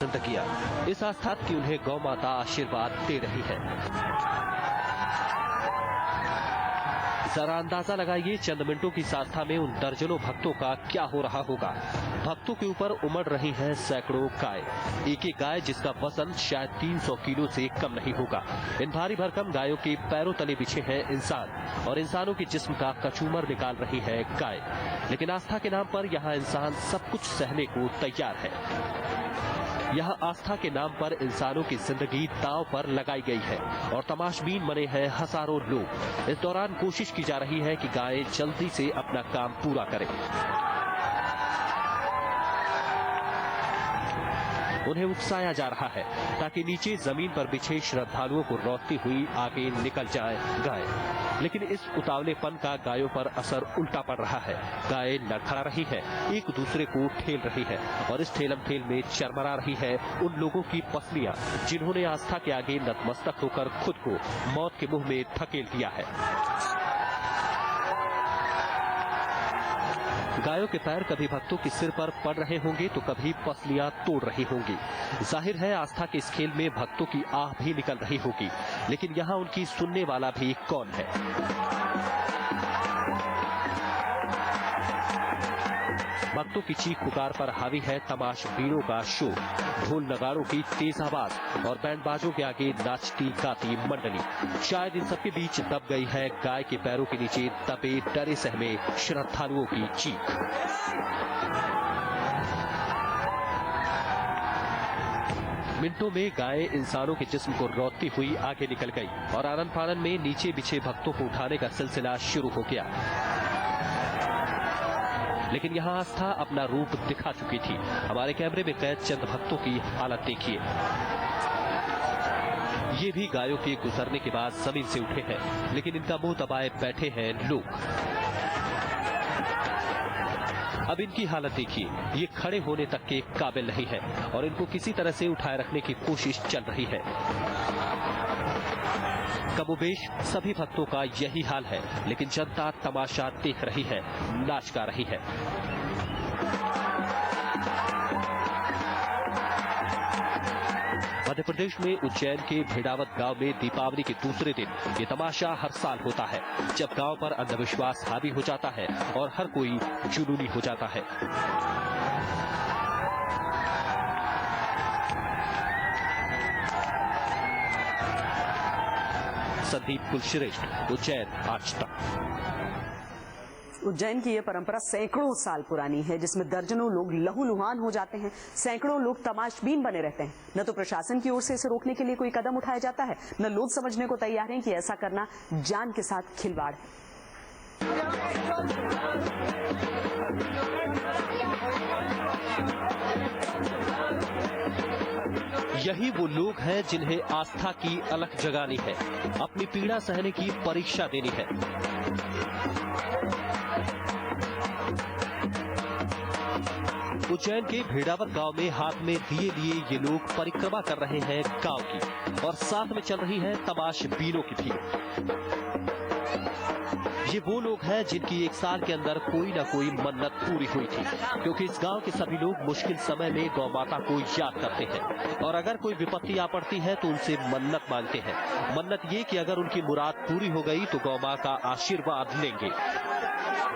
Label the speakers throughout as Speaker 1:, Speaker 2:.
Speaker 1: किया। इस आस्था की उन्हें गौ माता आशीर्वाद दे रही है। जरा अंदाजा लगाइए चंद मिनटों की आस्था में उन दर्जनों भक्तों का क्या हो रहा होगा। भक्तों के ऊपर उमड़ रही हैं सैकड़ों गाय, एक एक गाय जिसका वजन शायद 300 किलो से कम नहीं होगा। इन भारी भरकम गायों के पैरों तले बिछे हैं इंसान और इंसानों के जिस्म का कचूमर निकाल रही है गाय। लेकिन आस्था के नाम पर यहाँ इंसान सब कुछ सहने को तैयार है। यहाँ आस्था के नाम पर इंसानों की जिंदगी दांव पर लगाई गई है और तमाशबीन बने हैं हजारों लोग। इस दौरान कोशिश की जा रही है कि गायें जल्दी से अपना काम पूरा करें। उन्हें उकसाया जा रहा है ताकि नीचे जमीन पर बिछे श्रद्धालुओं को रौंदती हुई आगे निकल जाए गाय। लेकिन इस उतावलेपन का गायों पर असर उल्टा पड़ रहा है। गाय लड़खड़ा रही है, एक दूसरे को ठेल रही है और इस ठेलम ठेल में चरमरा रही है उन लोगों की पसलियां जिन्होंने आस्था के आगे नतमस्तक होकर खुद को मौत के मुंह में धकेल दिया है। गायों के पैर कभी भक्तों के सिर पर पड़ रहे होंगे तो कभी पसलियां तोड़ रही होंगी। जाहिर है आस्था के इस खेल में भक्तों की आह भी निकल रही होगी, लेकिन यहाँ उनकी सुनने वाला भी कौन है। भक्तों की चीख पुकार पर हावी है तमाशबीनों का शोर, ढोल नगाड़ों की तेज आवाज और बैंडबाजों के आगे नाचती गाती मंडली। शायद इन सबके बीच दब गई है गाय के पैरों के नीचे दबे डरे सहमे श्रद्धालुओं की चीख। मिनटों में गाय इंसानों के जिस्म को रौंदती हुई आगे निकल गई और आनन फानन में नीचे बिछे भक्तों को उठाने का सिलसिला शुरू हो गया। लेकिन यहाँ आस्था अपना रूप दिखा चुकी थी। हमारे कैमरे में कैद चंद भक्तों की हालत देखिए। ये भी गायों के गुजरने के बाद जमीन से उठे हैं, लेकिन इनका मुंह दबाए बैठे हैं लोग। अब इनकी हालत देखिए, ये खड़े होने तक के काबिल नहीं है और इनको किसी तरह से उठाए रखने की कोशिश चल रही है। कमोबेश सभी भक्तों का यही हाल है, लेकिन जनता तमाशा देख रही है, नाच गा रही है। मध्य प्रदेश में उज्जैन के भेड़ावत गांव में दीपावली के दूसरे दिन ये तमाशा हर साल होता है, जब गांव पर अंधविश्वास हावी हो जाता है और हर कोई जुनूनी हो जाता है। संदीप कुलश्रेष्ठ, उज्जैन आज तक।
Speaker 2: उज्जैन की यह परंपरा सैकड़ों साल पुरानी है, जिसमें दर्जनों लोग लहूलुहान हो जाते हैं, सैकड़ों लोग तमाशबीन बने रहते हैं। न तो प्रशासन की ओर से इसे रोकने के लिए कोई कदम उठाया जाता है, न लोग समझने को तैयार हैं कि ऐसा करना जान के साथ खिलवाड़ है।
Speaker 1: यही वो लोग हैं जिन्हें आस्था की अलख जगानी है, अपनी पीड़ा सहने की परीक्षा देनी है। उज्जैन के भेड़ावत गांव में हाथ में दिए लिए ये लोग परिक्रमा कर रहे हैं गांव की और साथ में चल रही है तमाशबीनों की भीड़। ये वो लोग हैं जिनकी एक साल के अंदर कोई ना कोई मन्नत पूरी हुई थी, क्योंकि इस गांव के सभी लोग मुश्किल समय में गौ माता को याद करते हैं और अगर कोई विपत्ति आ पड़ती है तो उनसे मन्नत मांगते हैं। मन्नत ये कि अगर उनकी मुराद पूरी हो गई तो गौ मां का आशीर्वाद लेंगे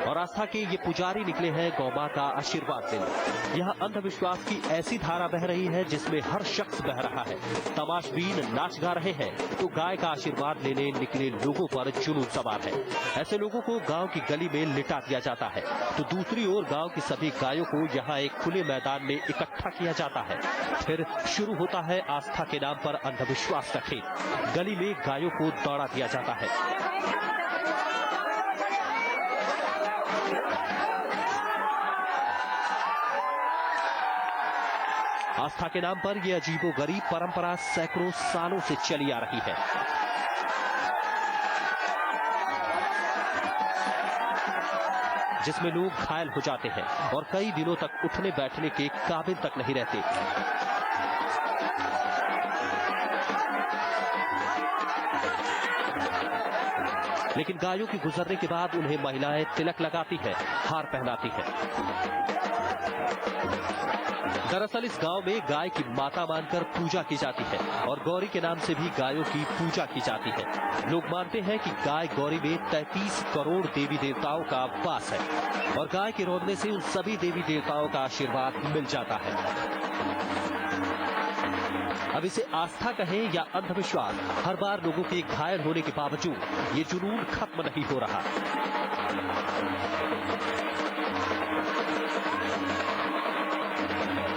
Speaker 1: और आस्था के ये पुजारी निकले हैं गौ मां का आशीर्वाद लेने। यहाँ अंधविश्वास की ऐसी धारा बह रही है जिसमें हर शख्स बह रहा है। तमाशबीन नाच गा रहे हैं तो गाय का आशीर्वाद लेने निकले लोगों पर जुनून सवार है। ऐसे लोगों को गांव की गली में लिटा दिया जाता है तो दूसरी ओर गांव की सभी गायों को यहाँ एक खुले मैदान में इकट्ठा किया जाता है। फिर शुरू होता है आस्था के नाम पर अंधविश्वास का खेल। गली में गायों को दौड़ा दिया जाता है। आस्था के नाम पर यह अजीबोगरीब परंपरा सैकड़ों सालों से चली आ रही है। जिसमें लोग घायल हो जाते हैं और कई दिनों तक उठने बैठने के काबिल तक नहीं रहते। लेकिन गायों की गुजरने के बाद उन्हें महिलाएं तिलक लगाती है, हार पहनाती है। दरअसल इस गांव में गाय की माता मानकर पूजा की जाती है और गौरी के नाम से भी गायों की पूजा की जाती है। लोग मानते हैं कि गाय गौरी में 33 करोड़ देवी देवताओं का वास है और गाय के रोदने से उन सभी देवी देवताओं का आशीर्वाद मिल जाता है। अब इसे आस्था कहें या अंधविश्वास, हर बार लोगों के घायल होने के बावजूद ये जुनून खत्म नहीं हो रहा।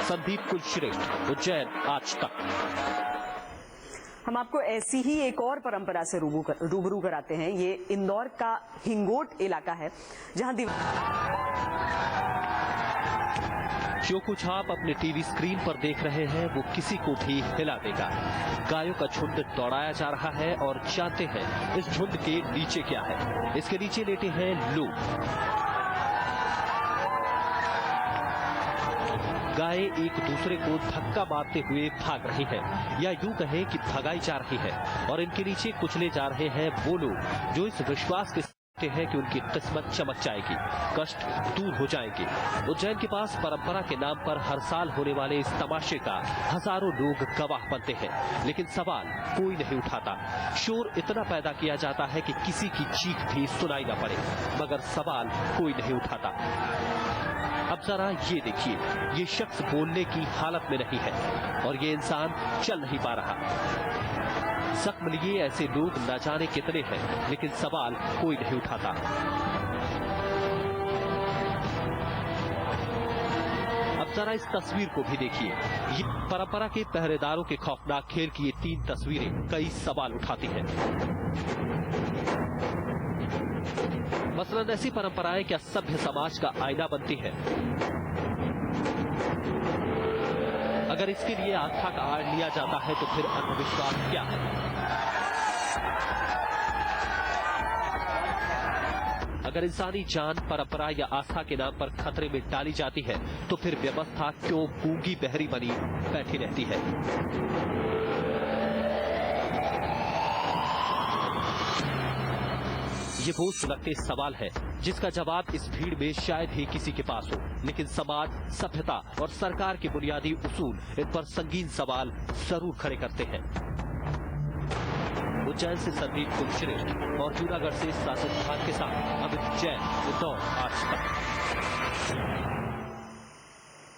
Speaker 1: संदीप कुलश्रेष्ठ, उज्जैन, आज तक।
Speaker 2: हम आपको ऐसी ही एक और परंपरा से रूबरू कराते हैं। ये इंदौर का हिंगोट इलाका है, जहां
Speaker 1: जो कुछ आप अपने टीवी स्क्रीन पर देख रहे हैं वो किसी को भी हिला देगा। गायों का झुंड दौड़ाया जा रहा है और जानते हैं इस झुंड के नीचे क्या है। इसके नीचे लेटे हैं लोग। गायें एक दूसरे को धक्का मारते हुए भाग रही है या यूं कहें कि भगाई जा रही है और इनके नीचे कुचले जा रहे हैं वो लोग जो इस विश्वास के हैं कि उनकी किस्मत चमक जाएगी, कष्ट दूर हो जाएंगे। उज्जैन के पास परंपरा के नाम पर हर साल होने वाले इस तमाशे का हजारों लोग गवाह बनते हैं, लेकिन सवाल कोई नहीं उठाता। शोर इतना पैदा किया जाता है कि किसी की चीख भी सुनाई न पड़े, मगर सवाल कोई नहीं उठाता। अब जरा ये देखिए, ये शख्स बोलने की हालत में नहीं है और ये इंसान चल नहीं पा रहा। जख्म लिए ऐसे लोग न जाने कितने हैं, लेकिन सवाल कोई नहीं उठाता। अब जरा इस तस्वीर को भी देखिए। ये परंपरा के पहरेदारों के खौफनाक खेल की ये 3 तस्वीरें कई सवाल उठाती हैं। मसलन ऐसी परंपराएं क्या सभ्य समाज का आईना बनती है? अगर इसके लिए आस्था का आड़ लिया जाता है तो फिर अंधविश्वास क्या है? अगर इंसानी जान परंपरा या आस्था के नाम पर खतरे में डाली जाती है तो फिर व्यवस्था क्यों गूंगी बहरी बनी बैठी रहती है? ये वो सुलगते सवाल है जिसका जवाब इस भीड़ में शायद ही किसी के पास हो, लेकिन समाज, सभ्यता और सरकार के बुनियादी उसूल इन पर संगीन सवाल जरूर खड़े करते हैं। उज्जैन से संदीप कुलश्रेष्ठ और जूनागढ़ से साजिद खान के साथ अमित जैन, इंदौर, आज तक।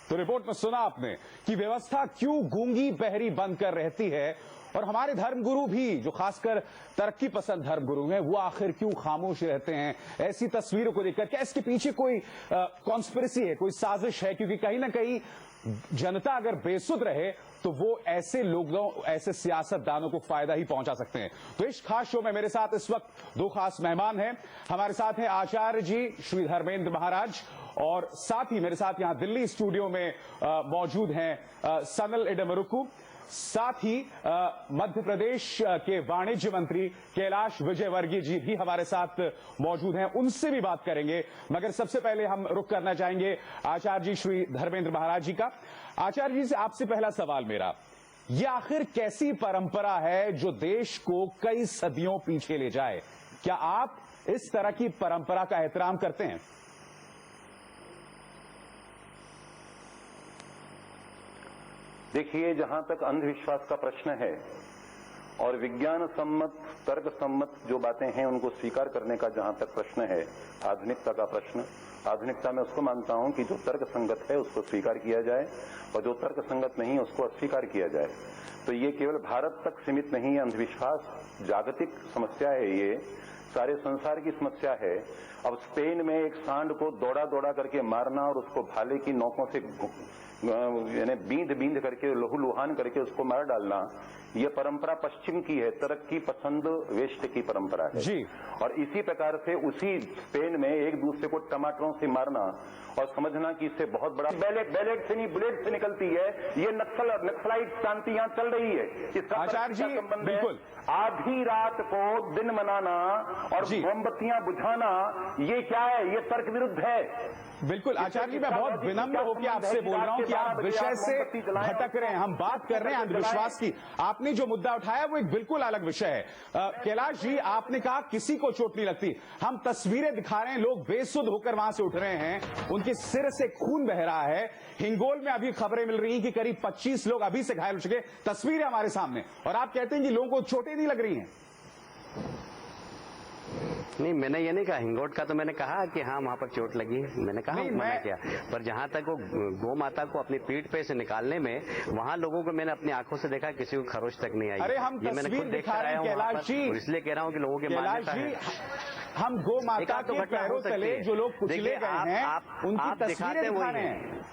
Speaker 3: तो रिपोर्ट में सुना आपने कि व्यवस्था क्यों गूंगी बहरी बंद कर रहती है और हमारे धर्मगुरु भी, जो खासकर तरक्की पसंद धर्मगुरु हैं, वो आखिर क्यों खामोश रहते हैं ऐसी तस्वीरों को देखकर? क्या इसके पीछे कोई कॉन्स्पिरेसी है, कोई साजिश है? क्योंकि कहीं ना कहीं जनता अगर बेसुध रहे तो वो ऐसे लोगों, ऐसे सियासतदानों को फायदा ही पहुंचा सकते हैं। तो इस खास शो में मेरे साथ इस वक्त 2 खास मेहमान हैं। हमारे साथ हैं आचार्य जी श्री धर्मेंद्र महाराज और साथ ही मेरे साथ यहां दिल्ली स्टूडियो में मौजूद हैं सनल इडमरुकु। साथ ही मध्य प्रदेश के वाणिज्य मंत्री कैलाश विजयवर्गीय जी भी हमारे साथ मौजूद हैं, उनसे भी बात करेंगे। मगर सबसे पहले हम रुख करना चाहेंगे आचार्य जी श्री धर्मेंद्र महाराज जी का। आचार्य जी से आपसे पहला सवाल मेरा, ये आखिर कैसी परंपरा है जो देश को कई सदियों पीछे ले जाए? क्या आप इस तरह की परंपरा का एहतराम करते हैं?
Speaker 4: देखिए, जहां तक अंधविश्वास का प्रश्न है और विज्ञान सम्मत, तर्क सम्मत जो बातें हैं उनको स्वीकार करने का जहां तक प्रश्न है, आधुनिकता का प्रश्न, आधुनिकता में उसको मानता हूं कि जो तर्क संगत है उसको स्वीकार किया जाए और जो तर्क संगत नहीं है उसको अस्वीकार किया जाए। तो ये केवल भारत तक सीमित नहीं है, अंधविश्वास जागतिक समस्या है, ये सारे संसार की समस्या है। अब स्पेन में एक सांड को दौड़ा दौड़ा करके मारना और उसको भाले की नोकों से यानी बींद करके, लहूलुहान करके उसको मार डालना, ये परंपरा पश्चिम की है, तरक्की पसंद वेस्ट की परंपरा है जी। और इसी प्रकार से उसी स्पेन में एक दूसरे को टमाटरों से मारना और समझना कि इससे बहुत बड़ा बैलेट से नहीं बुलेट से निकलती है। ये नक्सलाइट शांति यहाँ चल रही है। इसका
Speaker 3: आचार्य जी,
Speaker 4: संबंध
Speaker 3: बिल्कुल।
Speaker 4: आधी रात को दिन मनाना और मोमबत्तियां बुझाना, ये क्या है? ये तर्क विरुद्ध है।
Speaker 3: बिल्कुल आचार्य जी, मैं बहुत विनम्र होकर आपसे बोल रहा हूं कि आप विषय से भटक रहे हैं। हम बात कर रहे हैं अंधविश्वास की। आपने जो मुद्दा उठाया वो एक बिल्कुल अलग विषय है। कैलाश जी, आपने कहा किसी को चोट नहीं लगती। हम तस्वीरें दिखा रहे हैं, लोग बेसुध होकर वहां से उठ रहे हैं, उनके सिर से खून बह रहा है। हिंगोल में अभी खबरें मिल रही हैं कि करीब 25 लोग अभी से घायल हो चुके। तस्वीरें हमारे सामने, और आप कहते हैं कि लोगों को चोटें नहीं लग रही हैं।
Speaker 5: नहीं, मैंने ये नहीं कहा। हिंगोट का तो मैंने कहा कि हाँ वहां पर चोट लगी, मैंने कहा मना किया। पर जहां तक वो गौ माता को अपनी पीठ पे से निकालने में, वहां लोगों को मैंने अपनी आंखों से देखा, किसी को खरोच तक नहीं आई।
Speaker 3: अरे हम
Speaker 5: ये मैंने खुद देख कर आया हूं वहां पर, इसलिए कह रहा हूं कि लोगों की मान्यता है।
Speaker 3: हम गौ माता के पैरों तले जो लोग कुचले गए हैं, उनकी तस्वीरें दिखा रहे हैं।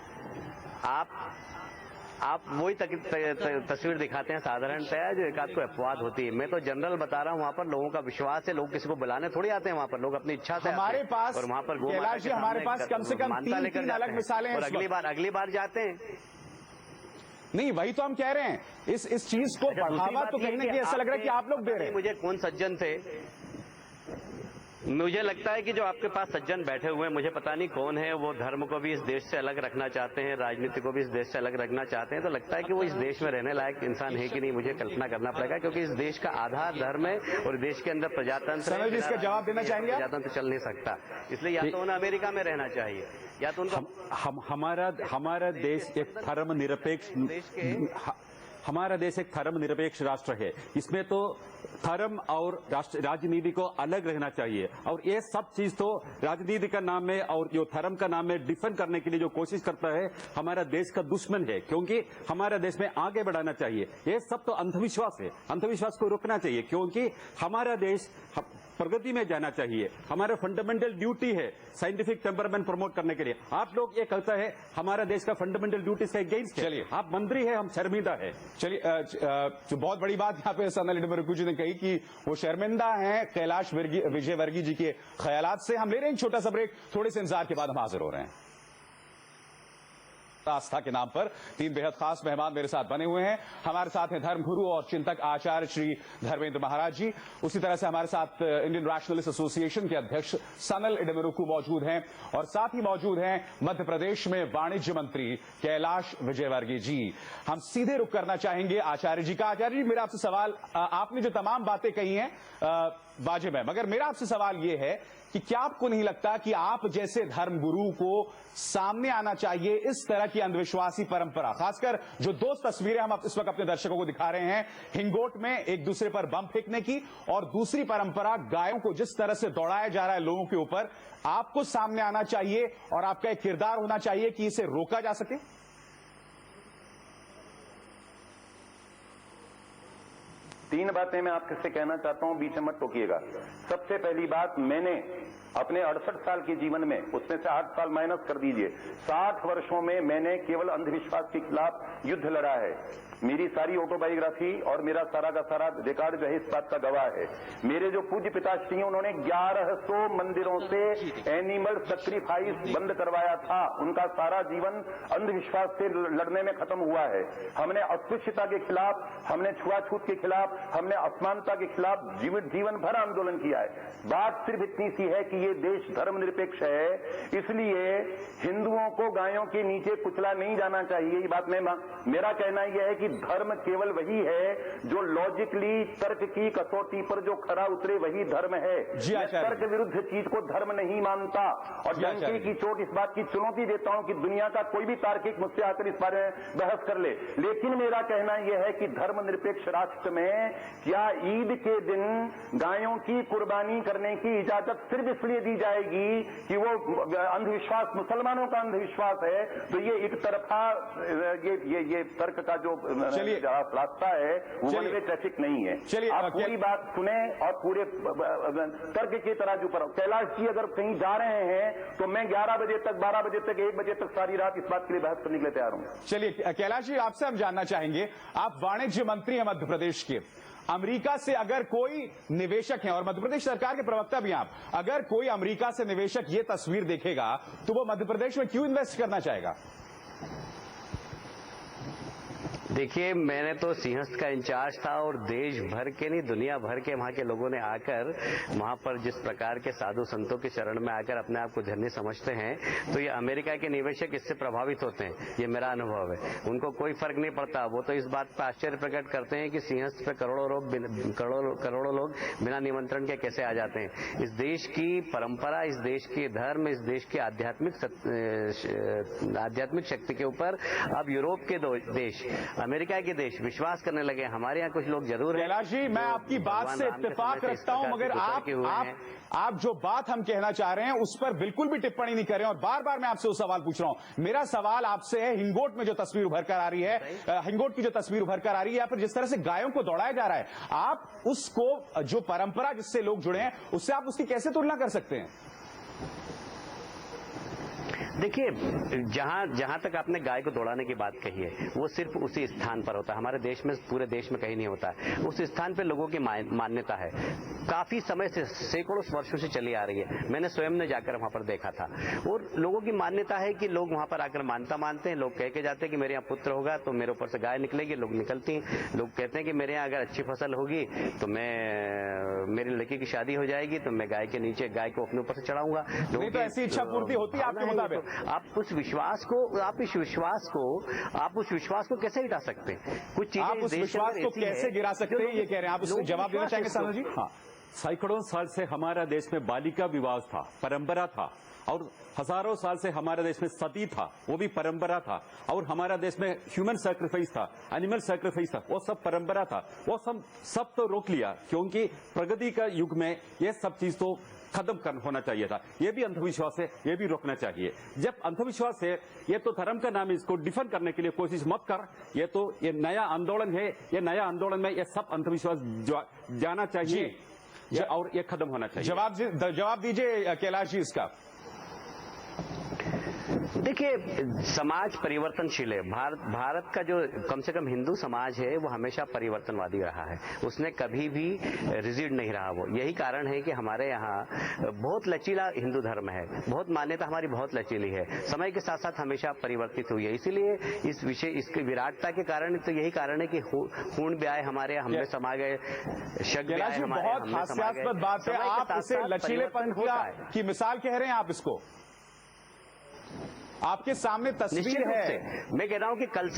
Speaker 5: आप वही तस्वीर दिखाते हैं साधारणतया, जो एक आध को अपवाद होती है। मैं तो जनरल बता रहा हूँ, वहाँ पर लोगों का विश्वास है, लोग किसी को बुलाने थोड़ी आते हैं वहाँ पर, लोग अपनी इच्छा से
Speaker 3: हमारे पास,
Speaker 5: और वहाँ पर गौ माता के
Speaker 3: हमारे पास कम से कम 3 अलग मिसालें हैं।
Speaker 5: और अगली बार जाते हैं।
Speaker 3: नहीं, वही तो हम कह रहे हैं, इस चीज को बढ़ावा तो कहीं ना कहीं ऐसा लग रहा है कि आप लोग दे रहे हैं।
Speaker 5: मुझे कौन सज्जन थे, मुझे लगता है कि जो आपके पास सज्जन बैठे हुए हैं, मुझे पता नहीं कौन है, वो धर्म को भी इस देश से अलग रखना चाहते हैं, राजनीति को भी इस देश से अलग रखना चाहते हैं। तो लगता है कि वो इस देश में रहने लायक इंसान है कि नहीं, मुझे कल्पना करना पड़ेगा, क्योंकि इस देश का आधार धर्म है और देश के अंदर प्रजातंत्र है।
Speaker 3: इसका जवाब देना चाहेंगे?
Speaker 5: प्रजातंत्र चल नहीं सकता, इसलिए या तो उन्हें अमेरिका में रहना चाहिए, या तो उनको
Speaker 6: हमारा देश एक धर्म निरपेक्ष राष्ट्र है। इसमें तो धर्म और राजनीति को अलग रहना चाहिए, और ये सब चीज तो राजनीति का नाम में और जो धर्म का नाम में डिफेंड करने के लिए जो कोशिश करता है, हमारा देश का दुश्मन है। क्योंकि हमारा देश में आगे बढ़ाना चाहिए, ये सब तो अंधविश्वास है। अंधविश्वास को रोकना चाहिए, क्योंकि हमारा देश प्रगति में जाना चाहिए। हमारा फंडामेंटल ड्यूटी है साइंटिफिक टेम्परामेंट प्रमोट करने के लिए। आप लोग ये कहता है हमारा देश का फंडामेंटल ड्यूटी से अगेंस्ट है।
Speaker 3: चलिए,
Speaker 6: आप मंत्री है, हम शर्मिंदा है।
Speaker 3: चलिए, जो बहुत बड़ी बात यहाँ पे सनल इडमरुकू जी ने कही कि वो शर्मिंदा हैं कैलाश विजयवर्गीय जी के ख्यालात से। हम ले रहे हैं छोटा सा ब्रेक, थोड़े से इंतजार के बाद हम हाजिर हो रहे हैं। आस्था के नाम पर 3 बेहद खास मेहमान मेरे साथ बने हुए हैं। हमारे साथ हैं धर्मगुरु और चिंतक आचार्य श्री धर्मेंद्र महाराज जी। उसी तरह से हमारे साथ इंडियन रैशनलिस्ट एसोसिएशन के अध्यक्ष सनल इडमरुकू मौजूद हैं, और साथ ही मौजूद हैं मध्य प्रदेश में वाणिज्य मंत्री कैलाश विजयवर्गीय जी। हम सीधे रुख करना चाहेंगे आचार्य जी का। आचार्य जी, मेरा आपसे सवाल, आपने जो तमाम बातें कही हैं वाजिब है, मगर मेरा आपसे सवाल यह है कि क्या आपको नहीं लगता कि आप जैसे धर्मगुरु को सामने आना चाहिए इस तरह की अंधविश्वासी परंपरा, खासकर जो 2 तस्वीरें हम इस वक्त अपने दर्शकों को दिखा रहे हैं, हिंगोट में एक दूसरे पर बम फेंकने की, और दूसरी परंपरा गायों को जिस तरह से दौड़ाया जा रहा है लोगों के ऊपर, आपको सामने आना चाहिए और आपका एक किरदार होना चाहिए कि इसे रोका जा सके?
Speaker 4: तीन बातें मैं आपसे कहना चाहता हूं, बीच में मत टोकिएगा। सबसे पहली बात, मैंने अपने 68 साल के जीवन में, उसमें से 8 साल माइनस कर दीजिए, 60 वर्षों में मैंने केवल अंधविश्वास के खिलाफ युद्ध लड़ा है। मेरी सारी ऑटोबायोग्राफी और मेरा सारा का सारा रिकॉर्ड जो है इस बात का गवाह है। मेरे जो पूज्य पिताश्री हैं, उन्होंने 1100 मंदिरों से एनिमल सैक्रिफाइस बंद करवाया था। उनका सारा जीवन अंधविश्वास से लड़ने में खत्म हुआ है। हमने अस्पृश्यता के खिलाफ, हमने छुआछूत के खिलाफ, हमने असमानता के खिलाफ जीवन भर आंदोलन किया है। बात सिर्फ इतनी सी है कि ये देश धर्मनिरपेक्ष है, इसलिए हिंदुओं को गायों के नीचे कुचला नहीं जाना चाहिए। ये बात मेरा कहना यह है कि धर्म केवल वही है जो लॉजिकली तर्क की कसौटी पर जो खरा उतरे, वही धर्म है। तर्क विरुद्ध चीज को धर्म नहीं मानता। और डंके की चोट इस बात की चुनौती देता हूं कि दुनिया का कोई भी तार्किक मुझसे आकर इस बारे में बहस कर ले, लेकिन मेरा कहना यह है कि धर्मनिरपेक्ष राष्ट्र में क्या ईद के दिन गायों की कुर्बानी करने की इजाजत सिर्फ इसलिए दी जाएगी कि वो अंधविश्वास मुसलमानों का अंधविश्वास है? तो ये एक तरफा ये तर्क का जो रास्ता है वो वन वे ट्रैफिक नहीं है।
Speaker 3: चलिए,
Speaker 4: आप पूरी बात सुने और पूरे तर्क के तराजू पर। कैलाश जी अगर कहीं जा रहे हैं तो मैं 11 बजे तक, 12 बजे तक, 1 बजे तक सारी रात इस बात के लिए बहस करने के लिए तैयार हूं।
Speaker 3: चलिए कैलाश जी, आपसे हम जानना चाहेंगे, आप वाणिज्य मंत्री हैं मध्य प्रदेश के, अमेरिका से अगर कोई निवेशक है, और मध्य प्रदेश सरकार के प्रवक्ता भी आप, अगर कोई अमेरिका से निवेशक ये तस्वीर देखेगा तो वो मध्य प्रदेश में क्यों इन्वेस्ट करना चाहेगा?
Speaker 5: देखिए, मैंने तो सिंहस्थ का इंचार्ज था और देश भर के नहीं दुनिया भर के वहां के लोगों ने आकर वहां पर जिस प्रकार के साधु संतों के शरण में आकर अपने आप को धन्य समझते हैं, तो ये अमेरिका के निवेशक इससे प्रभावित होते हैं। ये मेरा अनुभव है। उनको कोई फर्क नहीं पड़ता। वो तो इस बात पर आश्चर्य प्रकट करते हैं कि सिंहस्थ पे करोड़ों लोग बिना निमंत्रण के कैसे आ जाते हैं। इस देश की परंपरा, इस देश के धर्म, इस देश की आध्यात्मिक शक्ति के ऊपर अब यूरोप के देश, अमेरिका के देश विश्वास करने लगे। हमारे यहाँ कुछ लोग जरूर हैं।
Speaker 3: कैलाश जी, मैं आपकी बात से इत्तेफाक रखता हूं, मगर आप जो बात हम कहना चाह रहे हैं उस पर बिल्कुल भी टिप्पणी नहीं कर रहे हैं, और बार बार मैं आपसे वो सवाल पूछ रहा हूं। मेरा सवाल आपसे है, हिंगोट में जो तस्वीर उभर कर आ रही है, हिंगोट की जो तस्वीर उभर कर आ रही है, या फिर जिस तरह से गायों को दौड़ाया जा रहा है, आप उसको, जो परंपरा जिससे लोग जुड़े हैं, उससे आप उसकी कैसे तुलना कर सकते हैं?
Speaker 5: देखिए, जहां तक आपने गाय को दौड़ाने की बात कही है, वो सिर्फ उसी स्थान पर होता है। हमारे देश में, पूरे देश में कहीं नहीं होता है। उस स्थान पे लोगों की मान्यता है, काफी समय से, सैकड़ों वर्षों से चली आ रही है। मैंने स्वयं ने जाकर वहां पर देखा था, और लोगों की मान्यता है कि लोग वहां पर आकर मानता मानते हैं। लोग कह के जाते हैं कि मेरे यहाँ पुत्र होगा तो मेरे ऊपर से गाय निकलेगी। लोग निकलती हैं। लोग कहते हैं कि मेरे यहाँ अगर अच्छी फसल होगी तो मेरी लड़की की शादी हो जाएगी तो मैं गाय के नीचे, गाय को अपने ऊपर से चढ़ाऊंगा।
Speaker 3: नहीं तो ऐसी इच्छा पूर्ति होती है आपके मुताबिक?
Speaker 5: आप उस विश्वास को कैसे हटा सकते हैं? कुछ चीजें
Speaker 3: आप उस विश्वास को कैसे गिरा सकते हैं, ये कह रहे हैं आप? उससे जवाब देना चाहेंगे सानू जी?
Speaker 6: हाँ, सैकड़ों साल से हमारा देश में बालिका विवाह था, परंपरा था, और हजारों साल से हमारे देश में सती था, वो भी परंपरा था, और हमारा देश में ह्यूमन सैक्रिफाइस था, एनिमल सैक्रिफाइस था, वो सब परंपरा था। वो सब तो रोक लिया, क्योंकि प्रगति का युग में ये सब चीज तो खत्म होना चाहिए था। ये भी अंधविश्वास है, ये भी रोकना चाहिए। जब अंधविश्वास है, ये तो धर्म का नाम है, इसको डिफेंड करने के लिए कोशिश मत कर। ये नया आंदोलन है, ये नया आंदोलन में ये सब अंधविश्वास जाना चाहिए और ये खत्म होना चाहिए।
Speaker 3: जवाब दीजिए कैलाश जी इसका।
Speaker 5: देखिए, समाज परिवर्तनशील है। भारत का जो कम से कम हिंदू समाज है वो हमेशा परिवर्तनवादी रहा है। उसने कभी भी रिजिड नहीं रहा। वो यही कारण है कि हमारे यहाँ बहुत लचीला हिंदू धर्म है, बहुत मान्यता हमारी बहुत लचीली है, समय के साथ साथ हमेशा परिवर्तित हुई है। इसीलिए इसकी विराटता के कारण तो यही कारण है कि खून ब्याह हमारे हम में समा गए, शक ब्याह हमारे हम में समा गए।
Speaker 3: बहुत हास्यास्पद बात है, आप इसे लचीलेपन की मिसाल कह रहे हैं आप इसको? आपके सामने तस्वीर है।
Speaker 5: मैं कह रहा हूं कि कल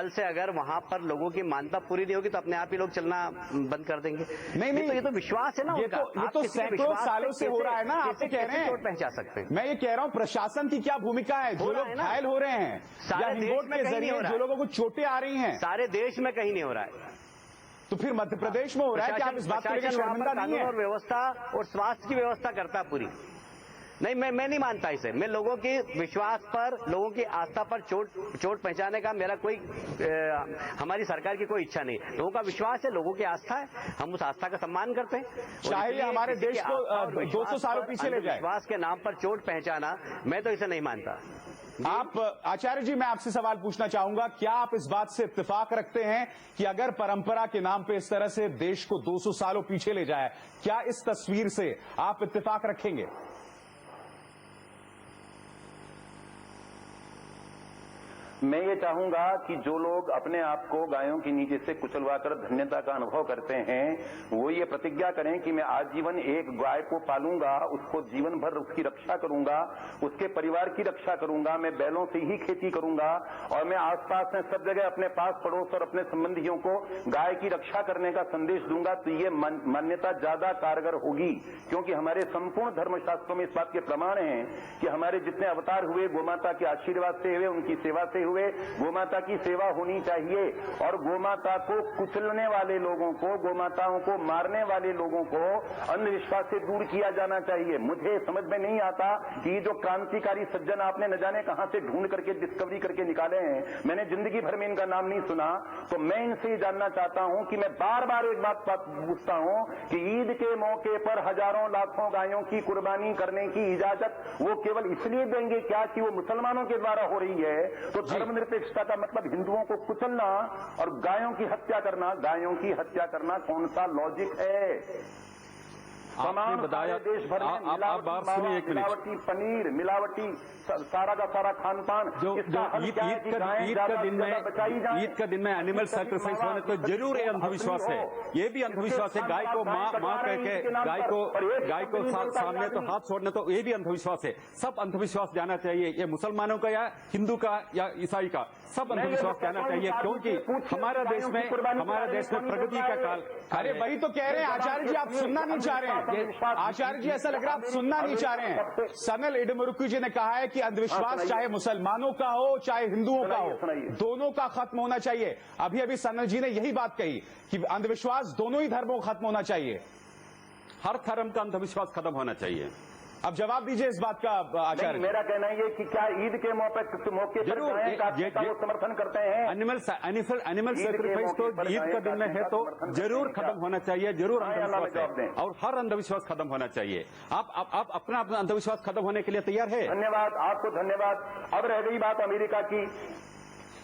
Speaker 5: से अगर वहां पर लोगों की मान्यता पूरी नहीं होगी तो अपने आप ही लोग चलना बंद कर देंगे।
Speaker 3: नहीं,
Speaker 5: तो ये तो विश्वास है ना
Speaker 3: ये तो सैकड़ों सालों से हो रहा है ना। आप कह रहे हैं
Speaker 5: पहचान सकते हैं।
Speaker 3: मैं ये कह रहा हूं प्रशासन की क्या भूमिका है? जो लोग घायल हो रहे हैं,
Speaker 5: सारे देश में कहीं नहीं हो रहा है,
Speaker 3: जो लोगों को चोटें आ रही हैं,
Speaker 5: सारे देश में कहीं नहीं हो रहा है।
Speaker 3: तो फिर मध्य प्रदेश में हो रहा है कि आप इस बात को लेकर शर्मिंदा नहीं है?
Speaker 5: और व्यवस्था और स्वास्थ्य की व्यवस्था करता पूरी नहीं। मैं नहीं मानता इसे। मैं लोगों के विश्वास पर, लोगों की आस्था पर चोट पहुंचाने का मेरा कोई हमारी सरकार की कोई इच्छा नहीं। लोगों का विश्वास है, लोगों की आस्था है, हम उस आस्था का सम्मान करते हैं।
Speaker 3: चाहे हमारे देश को 200 सालों पीछे ले जाए,
Speaker 5: विश्वास के नाम पर चोट पहुंचाना, मैं तो इसे नहीं मानता।
Speaker 3: आप आचार्य जी, मैं आपसे सवाल पूछना चाहूंगा, क्या आप इस बात से इत्तेफाक रखते हैं कि अगर परंपरा के नाम पे इस तरह से देश को 200 सालों पीछे ले जाए, क्या इस तस्वीर से आप इत्तेफाक रखेंगे?
Speaker 4: मैं ये चाहूंगा कि जो लोग अपने आप को गायों के नीचे से कुचलवाकर धन्यता का अनुभव करते हैं, वो ये प्रतिज्ञा करें कि मैं आजीवन एक गाय को पालूंगा, उसको जीवन भर उसकी रक्षा करूंगा, उसके परिवार की रक्षा करूंगा, मैं बैलों से ही खेती करूंगा, और मैं आसपास में सब जगह अपने पास पड़ोस और अपने संबंधियों को गाय की रक्षा करने का संदेश दूंगा। तो ये मान्यता ज्यादा कारगर होगी, क्योंकि हमारे संपूर्ण धर्मशास्त्रों में इस बात के प्रमाण हैं कि हमारे जितने अवतार हुए गोमाता के आशीर्वाद से हुए, उनकी सेवा से हुए। गोमाता की सेवा होनी चाहिए, और गोमाता को कुचलने वाले लोगों को, गोमाताओं को मारने वाले लोगों को अंधविश्वास से दूर किया जाना चाहिए। मुझे समझ में नहीं आता कि जो क्रांतिकारी सज्जन आपने न जाने कहां से ढूंढ करके डिस्कवरी करके निकाले हैं, मैंने जिंदगी भर में इनका नाम नहीं सुना। तो मैं इनसे जानना चाहता हूं कि मैं बार बार एक बात पूछता हूं कि ईद के मौके पर हजारों लाखों गायों की कुर्बानी करने की इजाजत वो केवल इसलिए देंगे क्या कि वो मुसलमानों के द्वारा हो रही है? तो धर्मनिरपेक्षता का मतलब हिंदुओं को कुचलना और गायों की हत्या करना कौन सा लॉजिक है?
Speaker 6: आपने बताया,
Speaker 4: देश भर में
Speaker 6: आप सुनिए एक मिनट।
Speaker 4: मिलावटी पनीर, मिलावटी सारा का सारा खान पान,
Speaker 6: जो ईद का दिन में एनिमल सैक्रिफाइस होने तो जरूर ये अंधविश्वास है, ये भी अंधविश्वास है। गाय को माँ करके गाय को सामने तो हाथ छोड़ना, तो ये भी अंधविश्वास है। सब अंधविश्वास जाना चाहिए, ये मुसलमानों का या हिंदू का या ईसाई का, सब अंधविश्वास जाना चाहिए, क्योंकि हमारा देश में प्रगति का काल।
Speaker 3: अरे वही तो कह रहे हैं आचार्य जी, आप सुनना नहीं चाह रहे हैं। आचार्य जी ऐसा लग रहा है आप सुनना नहीं चाह रहे हैं। सनल इडमुरुक्कु जी ने कहा है कि अंधविश्वास चाहे मुसलमानों का हो चाहे हिंदुओं का हो, दोनों का खत्म होना चाहिए। अभी अभी सनल जी ने यही बात कही कि अंधविश्वास दोनों ही धर्मों का खत्म होना चाहिए,
Speaker 6: हर धर्म का अंधविश्वास खत्म होना चाहिए।
Speaker 3: अब जवाब दीजिए इस बात का आचार्य।
Speaker 4: मेरा कहना ये कि क्या ईद के मौके पर गाय काटने का वो समर्थन करते हैं?
Speaker 6: एनिमल सैक्रिफाइस तो ईद का दिन में है तो जरूर खत्म होना चाहिए, जरूर अंधविश्वास है, और हर अंधविश्वास खत्म होना चाहिए। आप अपना अंधविश्वास खत्म होने के लिए तैयार है?
Speaker 4: धन्यवाद, आपको धन्यवाद। अब रह गई बात अमेरिका की।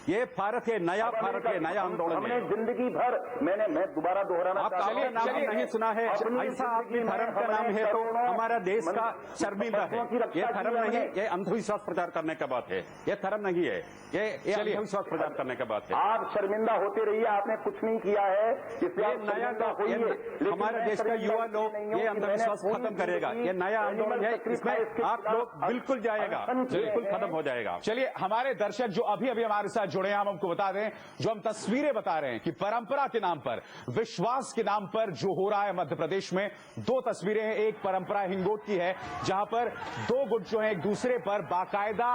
Speaker 6: ये भारत है, नया भारत है, नया आंदोलन
Speaker 4: हमने
Speaker 6: है।
Speaker 4: जिंदगी भर मैं दोबारा दोहराना
Speaker 6: आपका नाम नहीं सुना है, ऐसा आपके धर्म का नाम है तो हमारा देश का शर्मिंदा है। ये धर्म नहीं, ये अंधविश्वास प्रचार करने का बात है, ये धर्म नहीं है, ये अंधविश्वास प्रचार करने का बात है।
Speaker 4: आप शर्मिंदा होते रहिए, आपने कुछ नहीं किया है, इसलिए
Speaker 6: नया हमारा देश का युवा लोग ये अंधविश्वास खत्म करेगा। ये नया आंदोलन है, इसमें आप लोग बिल्कुल जाएगा, बिल्कुल खत्म हो जाएगा।
Speaker 3: चलिए हमारे दर्शक जो अभी अभी हमारे साथ जुड़े हैं, हम आपको बता दें, जो हम तस्वीरें बता रहे हैं कि परंपरा के नाम पर, विश्वास के नाम पर जो हो रहा है मध्य प्रदेश में, दो तस्वीरें हैं। एक परंपरा हिंगोट की है जहां पर दो गुट जो है एक दूसरे पर बाकायदा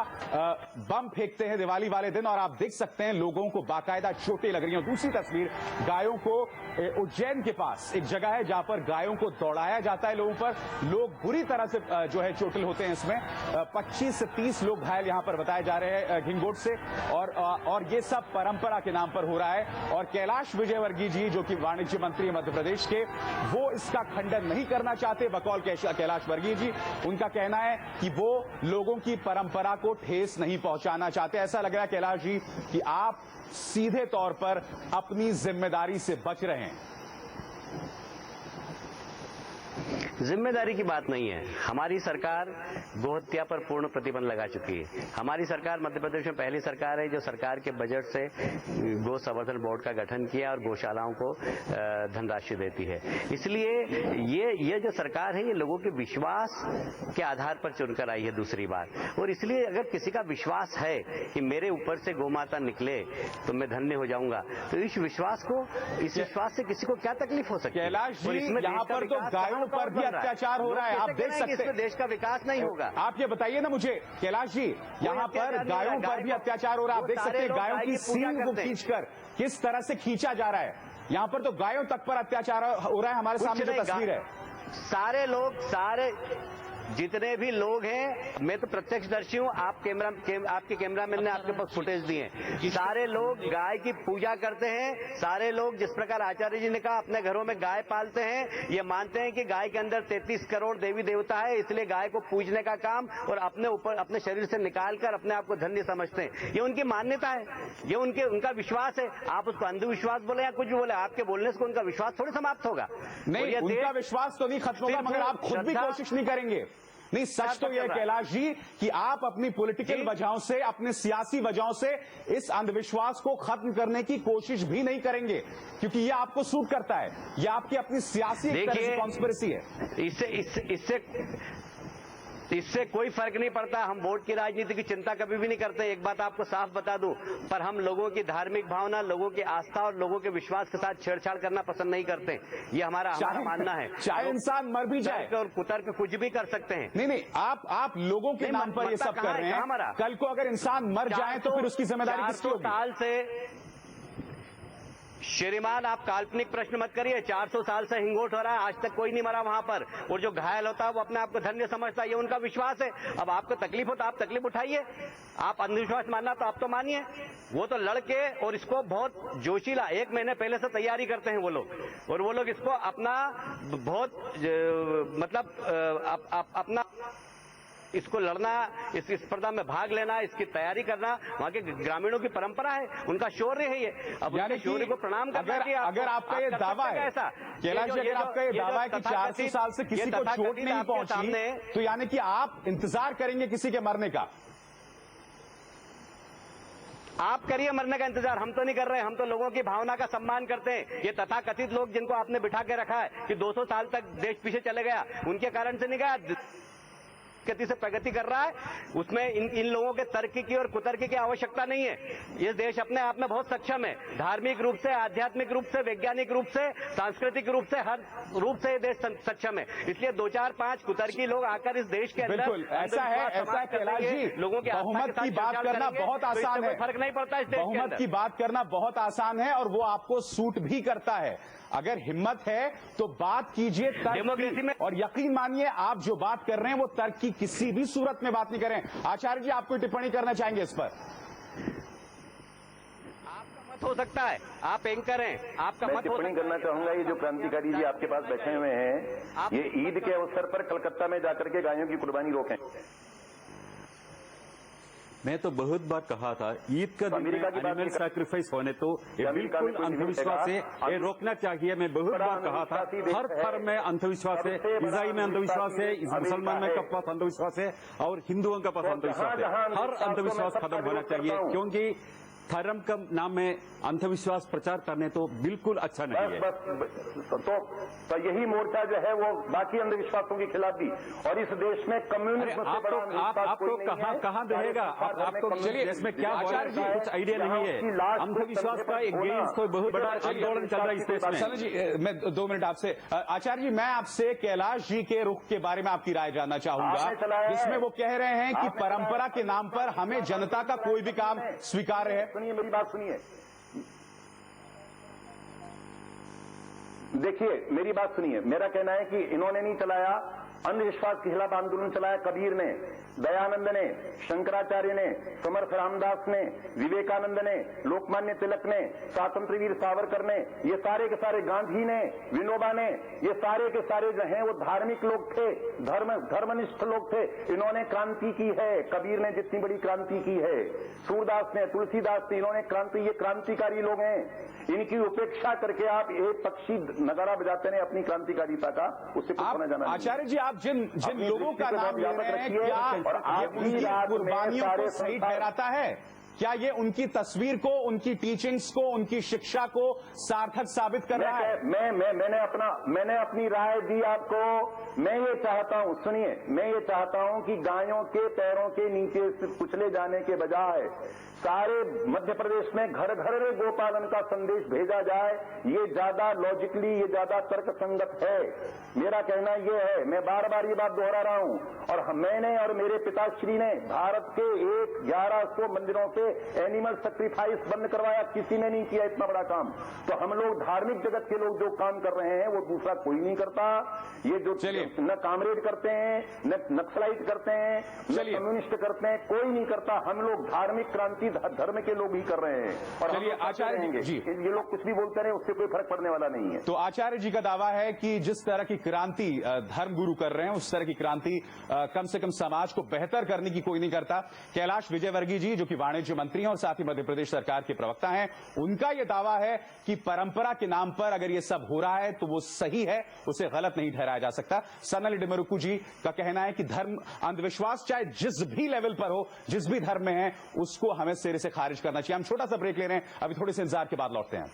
Speaker 3: बम फेंकते हैं दिवाली वाले दिन, और आप देख सकते हैं लोगों को बाकायदा चोटें लग रही हैं। दूसरी तस्वीर गायों को, उज्जैन के पास एक जगह है जहां पर गायों को दौड़ाया जाता है लोगों पर, लोग बुरी तरह से जो है चोटिल होते हैं। इसमें 25 से 30 लोग घायल यहां पर बताए जा रहे हैं हिंगोट से, और ये सब परंपरा के नाम पर हो रहा है। और कैलाश विजयवर्गीय जी जो कि वाणिज्य मंत्री मध्य प्रदेश के, वो इसका खंडन नहीं करना चाहते। बकौल कैलाश वर्गीय जी, उनका कहना है कि वो लोगों की परंपरा को ठेस नहीं पहुंचाना चाहते। ऐसा लग रहा है कैलाश जी कि आप सीधे तौर पर अपनी जिम्मेदारी से बच रहे हैं।
Speaker 5: जिम्मेदारी की बात नहीं है। हमारी सरकार गोहत्या पर पूर्ण प्रतिबंध लगा चुकी है। हमारी सरकार मध्य प्रदेश में पहली सरकार है जो सरकार के बजट से गो संवर्धन बोर्ड का गठन किया और गौशालाओं को धनराशि देती है। इसलिए ये जो सरकार है ये लोगों के विश्वास के आधार पर चुनकर आई है दूसरी बार। और इसलिए अगर किसी का विश्वास है कि मेरे ऊपर से गोमाता निकले तो मैं धन्य हो जाऊंगा, तो इस विश्वास से किसी को क्या तकलीफ हो सकती है?
Speaker 3: कैलाश जी, यहाँ पर तो गायों पर भी अत्याचार हो रहा है, आप देख सकते हैं।
Speaker 5: इसमें देश का विकास नहीं होगा।
Speaker 3: आप ये बताइए ना मुझे कैलाश जी, यहाँ पर गायों पर भी अत्याचार हो रहा है, आप देख सकते हैं गायों की सींग को खींचकर किस तरह से खींचा जा रहा है। यहाँ पर तो गायों तक पर अत्याचार हो रहा है। हमारे सामने जो तस्वीर है,
Speaker 5: सारे जितने भी लोग हैं, मैं तो प्रत्यक्षदर्शी हूं, आपके कैमरामैन ने आपके पास फुटेज दिए। सारे लोग गाय की पूजा करते हैं। सारे लोग जिस प्रकार आचार्य जी ने कहा अपने घरों में गाय पालते हैं, ये मानते हैं कि गाय के अंदर 33 करोड़ देवी देवता है, इसलिए गाय को पूजने का काम और अपने ऊपर अपने शरीर से निकालकर अपने आप को धन्य समझते हैं। ये उनकी मान्यता है, ये उनका विश्वास है। आप उसको अंधविश्वास बोले या कुछ भी बोले, आपके बोलने से उनका विश्वास थोड़ी समाप्त होगा।
Speaker 3: नहीं, उनका विश्वास तो नहीं खत्म होगा, मगर आप खुद भी कोशिश नहीं करेंगे। नहीं, सच तो यह है कैलाश जी कि आप अपनी पॉलिटिकल वजहों से, अपने सियासी वजहों से इस अंधविश्वास को खत्म करने की कोशिश भी नहीं करेंगे, क्योंकि यह आपको सूट करता है, यह आपकी अपनी सियासी कॉन्स्पिरेसी है।
Speaker 5: इससे कोई फर्क नहीं पड़ता। हम वोट की राजनीति की चिंता कभी भी नहीं करते। एक बात आपको साफ बता दूं, पर हम लोगों की धार्मिक भावना, लोगों की आस्था और लोगों के विश्वास के साथ छेड़छाड़ करना पसंद नहीं करते। ये हमारा मानना है।
Speaker 3: चाहे इंसान मर भी जाए
Speaker 5: और कुतर्क कुछ भी कर सकते हैं।
Speaker 3: नहीं, आप लोगों के नाम पर ये सब कर रहे हैं। कल को अगर इंसान मर जाए तो फिर उसकी जिम्मेदारी किसकी होगी?
Speaker 5: 400 साल से श्रीमान, आप काल्पनिक प्रश्न मत करिए। 400 साल से हिंगोट हो रहा है, आज तक कोई नहीं मरा वहां पर। और जो घायल होता है वो अपने आप को धन्य समझता है, ये उनका विश्वास है। अब आपको तकलीफ हो तो आप तकलीफ उठाइए। आप अंधविश्वास मानना तो आप तो मानिए। वो तो लड़के और इसको बहुत जोशीला 1 महीने पहले से तैयारी करते हैं वो लोग, और वो लोग इसको अपना बहुत अपना इसको लड़ना, इस स्पर्धा में भाग लेना, इसकी तैयारी करना वहाँ के ग्रामीणों की परंपरा है, उनका शौर्य है ये। अब
Speaker 3: यानी
Speaker 5: उनके शौर्य को प्रणाम करना चाहिए।
Speaker 3: अगर आपका ये दावा है, कैलाश जी, अगर आपका ये दावा है कि 400 साल से किसी को चोट नहीं पहुंची, तो यानी कि आप इंतजार करेंगे किसी के मरने का?
Speaker 5: आप करिए मरने का इंतजार, हम तो नहीं कर रहे। हम तो लोगों की भावना का सम्मान करते हैं। ये तथाकथित लोग जिनको आपने बिठा के रखा है कि 200 साल तक देश पीछे चले गया, उनके कारण से नहीं गया, गति से प्रगति कर रहा है, उसमें इन लोगों के तर्क की और कुतर्क की आवश्यकता नहीं है। ये देश अपने आप में बहुत सक्षम है, धार्मिक रूप से, आध्यात्मिक रूप से, वैज्ञानिक रूप से, सांस्कृतिक रूप से, हर रूप से ये देश सक्षम है। इसलिए 2, 4, 5 कुतर्की लोग आकर इस देश के अंदर
Speaker 3: बिल्कुल ऐसा है कैलाश जी,
Speaker 5: लोगों के
Speaker 3: बहुमत की बात करना बहुत आसान है,
Speaker 5: फर्क नहीं पड़ता इस देश के
Speaker 3: बहुमत
Speaker 5: अंदर।
Speaker 3: की बात करना बहुत आसान है और वो आपको सूट भी करता है। अगर हिम्मत है तो बात कीजिए
Speaker 5: डेमोक्रेसी में,
Speaker 3: और यकीन मानिए आप जो बात कर रहे हैं वो तर्क की किसी भी सूरत में बात नहीं करें। आचार्य जी, आप कोई टिप्पणी करना चाहेंगे इस पर?
Speaker 5: आपका मत हो सकता है, आप एंकर हैं, आपका
Speaker 4: मैं
Speaker 5: मत हो
Speaker 4: टिप्पणी
Speaker 5: सकता
Speaker 4: करना चाहूंगा, ये जो क्रांतिकारी जी आपके पास बैठे हुए हैं, ये ईद के अवसर पर कलकत्ता में जाकर के गायों की कुर्बानी रोकें।
Speaker 6: मैं तो बहुत बार कहा था, ईद का दिन एनिमल सैक्रिफाइस होने तो ये बिल्कुल अंधविश्वास है, ये रोकना चाहिए। मैं बहुत बार कहा था, हर धर्म में अंधविश्वास है, ईसाई में अंधविश्वास है, मुसलमान में का पास अंधविश्वास है और हिंदुओं का पास अंधविश्वास है। हर अंधविश्वास खत्म होना चाहिए, क्योंकि धर्म का नाम में अंधविश्वास प्रचार करने तो बिल्कुल अच्छा नहीं है।
Speaker 4: तो यही मोर्चा जो है वो बाकी अंधविश्वासों के खिलाफ भी, और इस देश में कम्युनिज्म से बड़ा
Speaker 6: आपको कहाँ रहेगा? आपको देश में क्या हो रहा है कुछ आइडिया नहीं है। अंधविश्वास का एक गेम्स तो बहुत बड़ा आंदोलन चल रहा है इस देश में।
Speaker 3: जी, मैं 2 मिनट आपसे, आचार्य जी, मैं आपसे कैलाश जी के रुख के बारे में आपकी राय जानना चाहूंगा, जिसमें वो कह रहे हैं कि परंपरा के नाम पर हमें जनता का कोई भी काम स्वीकार्य है।
Speaker 4: सुनिए, मेरी बात सुनिए, देखिए मेरी बात सुनिए। मेरा कहना है कि इन्होंने नहीं चलाया, अंधविश्वास के खिलाफ आंदोलन चलाया कबीर ने, दयानंद ने, शंकराचार्य ने, समर्थ रामदास ने, विवेकानंद ने, लोकमान्य तिलक ने, स्वातंत्रवीर सावरकर ने, ये सारे के सारे, गांधी ने, विनोबा ने, ये सारे के सारे जो हैं वो धार्मिक लोग थे, धर्मनिष्ठ लोग थे। इन्होंने क्रांति की है, कबीर ने जितनी बड़ी क्रांति की है, सूरदास ने, तुलसीदास ने, इन्होंने क्रांति, ये क्रांतिकारी लोग हैं। इनकी उपेक्षा करके आप एक पक्षी नगारा बजाते हैं अपनी क्रांतिकारिता का, उससे कुछ होना जाना।
Speaker 3: आचार्य जी, आप जिन लोगों का नाम ले रहे हैं, क्या ये उनकी कुर्बानियों को सही ठहराता है? क्या ये उनकी तस्वीर को, उनकी टीचिंग्स को, उनकी शिक्षा को सार्थक साबित कर रहा है?
Speaker 4: मैंने अपनी राय दी आपको। मैं ये चाहता हूं, सुनिए, मैं ये चाहता हूं कि गायों के पैरों के नीचे से कुचले जाने के बजाय सारे मध्य प्रदेश में घर घर में गोपालन का संदेश भेजा जाए। ये ज्यादा लॉजिकली, ये ज्यादा तर्क संगत है। मेरा कहना ये है, मैं बार बार ये बात दोहरा रहा हूं, और मैंने और मेरे पिताश्री ने भारत के 1100 मंदिरों के एनिमल सैक्रिफाइस बंद करवाया, किसी ने नहीं किया इतना बड़ा काम। तो हम लोग धार्मिक जगत के लोग जो काम कर रहे हैं वो दूसरा कोई नहीं करता। ये जो न कामरेड करते हैं, न नक्सलाइट करते हैं, न कम्युनिस्ट करते हैं, कोई नहीं करता। हम लोग धार्मिक क्रांति धर्म के लोग ही कर रहे हैं, और
Speaker 3: चलिए आचार्य जी,
Speaker 4: ये लोग कुछ भी बोलते रहे, उससे कोई फर्क पड़ने वाला नहीं है।
Speaker 3: तो आचार्य जी का दावा है कि जिस तरह की क्रांति धर्मगुरु कर रहे हैं, उस तरह की क्रांति कम से कम समाज को बेहतर करने की कोई नहीं करता। कैलाश विजयवर्गीय जी, जो कि वाणिज्य मंत्री हैं और साथ ही मध्य प्रदेश सरकार के प्रवक्ता हैं, उनका यह दावा है कि परंपरा के नाम पर अगर ये सब हो रहा है तो वो सही है, उसे गलत नहीं ठहराया जा सकता। सन्नली डिमरुकू जी का कहना है कि धर्म, अंधविश्वास चाहे जिस भी लेवल पर हो, जिस भी धर्म में है, उसको हमें सिरे से खारिज करना चाहिए। हम छोटा सा ब्रेक ले रहे हैं, अभी थोड़े से इंतजार के बाद लौटते हैं।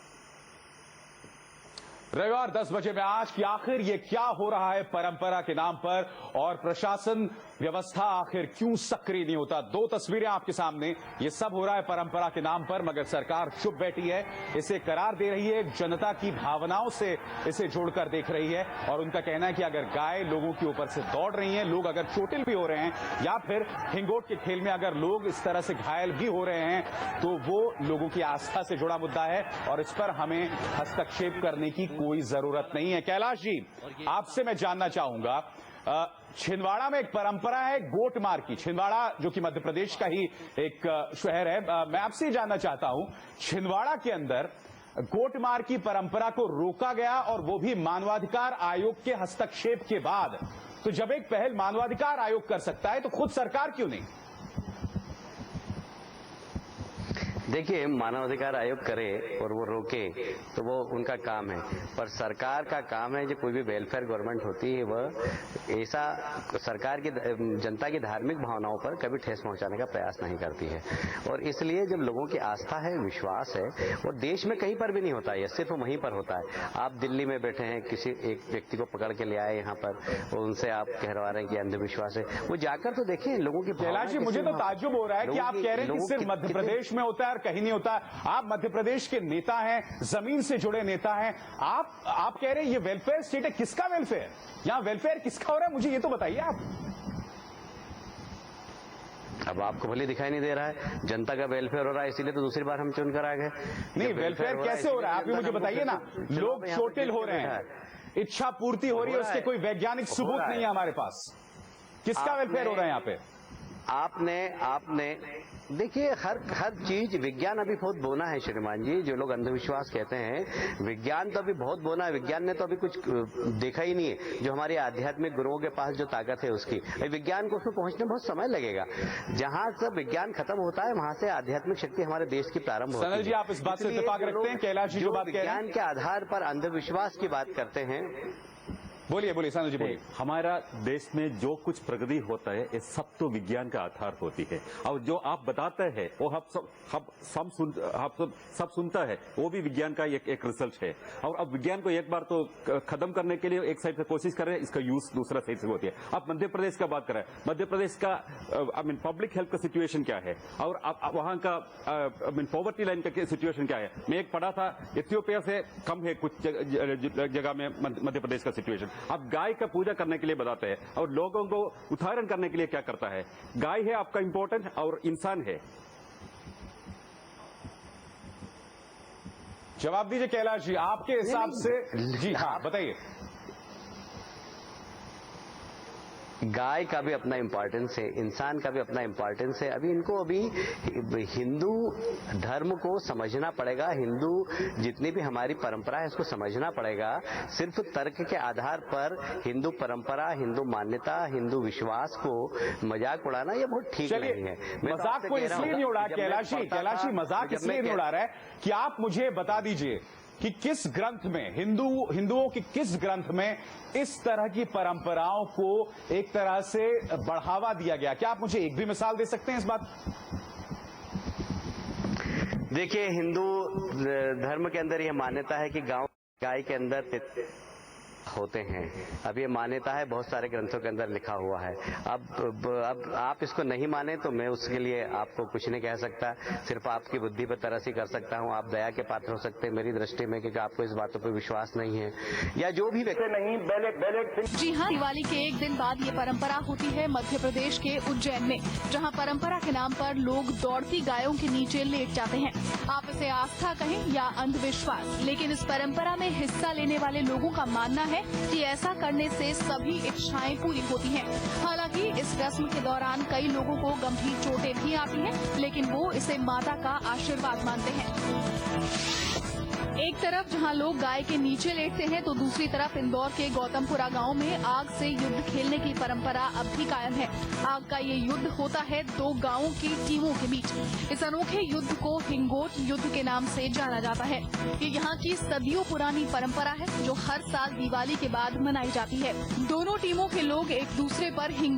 Speaker 3: रविवार 10 बजे में आज कि आखिर ये क्या हो रहा है परंपरा के नाम पर, और प्रशासन व्यवस्था आखिर क्यों सक्रिय नहीं होता। 2 तस्वीरें आपके सामने, ये सब हो रहा है परंपरा के नाम पर, मगर सरकार चुप बैठी है, इसे करार दे रही है, जनता की भावनाओं से इसे जोड़कर देख रही है। और उनका कहना है कि अगर गाय लोगों के ऊपर से दौड़ रही हैं, लोग अगर चोटिल भी हो रहे हैं, या फिर हिंगोट के खेल में अगर लोग इस तरह से घायल भी हो रहे हैं, तो वो लोगों की आस्था से जुड़ा मुद्दा है और इस पर हमें हस्तक्षेप करने की कोई जरूरत नहीं है। कैलाश जी, आपसे मैं जानना चाहूंगा, छिंदवाड़ा में एक परंपरा है गोट मार की। छिंदवाड़ा जो कि मध्य प्रदेश का ही एक शहर है, मैं आपसे जानना चाहता हूं, छिंदवाड़ा के अंदर गोट मार की परंपरा को रोका गया और वो भी मानवाधिकार आयोग के हस्तक्षेप के बाद। तो जब एक पहल मानवाधिकार आयोग कर सकता है तो खुद सरकार क्यों नहीं?
Speaker 5: देखिए, मानवाधिकार आयोग करे और वो रोके तो वो उनका काम है, पर सरकार का काम है, जो कोई भी वेलफेयर गवर्नमेंट होती है वह ऐसा सरकार की जनता की धार्मिक भावनाओं पर कभी ठेस पहुंचाने का प्रयास नहीं करती है। और इसलिए जब लोगों की आस्था है, विश्वास है, और देश में कहीं पर भी नहीं होता है, सिर्फ वहीं पर होता है। आप दिल्ली में बैठे हैं, किसी एक व्यक्ति को पकड़ के ले आए यहाँ पर और उनसे आप कहवा रहे हैं कि अंधविश्वास है, वो जाकर तो देखें लोगों की।
Speaker 3: कैलाश जी, मुझे तो ताज्जुब हो रहा है कि आप कह रहे हैं कि सिर्फ मध्य प्रदेश में होता है और कहीं नहीं होता। आप मध्य प्रदेश के नेता हैं, जमीन से जुड़े नेता हैं, आप कह रहे हैं ये वेलफेयर स्टेट है। किसका वेलफेयर? यहां वेलफेयर किसका हो रहा है, मुझे ये तो बताइए आप।
Speaker 5: अब आपको भले दिखाई नहीं दे रहा है, जनता का वेलफेयर हो रहा है, इसीलिए तो दूसरी बार हम चुन कर आ गए।
Speaker 3: नहीं, वेलफेयर कैसे हो रहा है आप भी मुझे बताइए ना। लोग चोटिल हो रहे हैं, इच्छा पूर्ति हो रही है, उसके कोई वैज्ञानिक सबूत नहीं है हमारे पास। किसका वेलफेयर हो रहा है यहाँ पे?
Speaker 5: आपने देखिए, हर चीज विज्ञान अभी बहुत बोना है श्रीमान जी। जो लोग अंधविश्वास कहते हैं, विज्ञान तो अभी बहुत बोना है। विज्ञान ने तो अभी कुछ देखा ही नहीं है, जो हमारे आध्यात्मिक गुरुओं के पास जो ताकत है उसकी। विज्ञान को उसमें पहुंचने में बहुत समय लगेगा। जहां सब विज्ञान खत्म होता है, वहां से आध्यात्मिक शक्ति हमारे देश की प्रारंभ होती है।
Speaker 3: सनल जी, आप इस बात से इत्तेफाक रखते हैं? कैलाश जी जो बात कह रहे हैं,
Speaker 5: विज्ञान के आधार पर अंधविश्वास की बात करते हैं।
Speaker 3: बोलिए सनल जी, बोलिए।
Speaker 6: हमारा देश में जो कुछ प्रगति होता है, ये सब तो विज्ञान का आधार होती है। और जो आप बताते हैं वो सब सुनता है, वो भी विज्ञान का एक रिसर्च है। और अब विज्ञान को एक बार तो खत्म करने के लिए एक साइड से कोशिश कर रहे हैं, इसका यूज दूसरा साइड से होती है। आप मध्य प्रदेश का बात कर रहे हैं, मध्य प्रदेश का पब्लिक हेल्थ का सिचुएशन क्या है, और वहां का पॉवर्टी लाइन का सिचुएशन क्या है। मैं एक पढ़ा था, इथियोपिया से कम है कुछ जगह में मध्य प्रदेश का सिचुएशन। आप गाय का पूजा करने के लिए बताते हैं, और लोगों को उदाहरण करने के लिए क्या करता है? गाय है आपका इंपॉर्टेंट और इंसान है।
Speaker 3: जवाब दीजिए कैलाश जी, आपके हिसाब से। जी हाँ, बताइए।
Speaker 5: गाय का भी अपना इम्पोर्टेंस है, इंसान का भी अपना इम्पोर्टेंस है। अभी हिंदू धर्म को समझना पड़ेगा। हिंदू जितनी भी हमारी परंपरा है उसको समझना पड़ेगा। सिर्फ तर्क के आधार पर हिंदू परंपरा, हिंदू मान्यता, हिंदू विश्वास को मजाक उड़ाना ये बहुत ठीक नहीं है।
Speaker 3: मजाक को इसलिए नहीं उड़ा कैलाश जी, मजाक इसलिए नहीं उड़ा रहा है कि आप मुझे बता दीजिए कि किस ग्रंथ में, हिंदुओं के किस ग्रंथ में इस तरह की परंपराओं को एक तरह से बढ़ावा दिया गया? क्या आप मुझे एक भी मिसाल दे सकते हैं इस बात?
Speaker 5: देखिए, हिंदू धर्म के अंदर यह मान्यता है कि गाय के अंदर होते हैं। अब ये मान्यता है, बहुत सारे ग्रंथों के अंदर लिखा हुआ है। अब आप इसको नहीं माने तो मैं उसके लिए आपको कुछ नहीं कह सकता, सिर्फ आपकी बुद्धि पर तरसी कर सकता हूं। आप दया के पात्र हो सकते हैं मेरी दृष्टि में, क्योंकि आपको इस बातों पर विश्वास नहीं है, या जो भी व्यक्ति नहीं।
Speaker 7: जी हाँ, दिवाली के एक दिन बाद ये परंपरा होती है मध्य प्रदेश के उज्जैन में, जहाँ परंपरा के नाम पर लोग दौड़ती गायों के नीचे लेट जाते हैं। आप इसे आस्था कहें या अंधविश्वास, लेकिन इस परंपरा में हिस्सा लेने वाले लोगों का मानना है कि ऐसा करने से सभी इच्छाएं पूरी होती हैं। हालांकि इस रस्म के दौरान कई लोगों को गंभीर चोटें भी आती हैं, लेकिन वो इसे माता का आशीर्वाद मानते हैं। एक तरफ जहां लोग गाय के नीचे लेटते हैं, तो दूसरी तरफ इंदौर के गौतमपुरा गांव में आग से युद्ध खेलने की परंपरा अब भी कायम है। आग का ये युद्ध होता है दो गांवों की टीमों के बीच। इस अनोखे युद्ध को हिंगोट युद्ध के नाम से जाना जाता है। ये यहाँ की सदियों पुरानी परंपरा है, जो हर साल दिवाली के बाद मनाई जाती है। दोनों टीमों के लोग एक दूसरे पर हिंगोट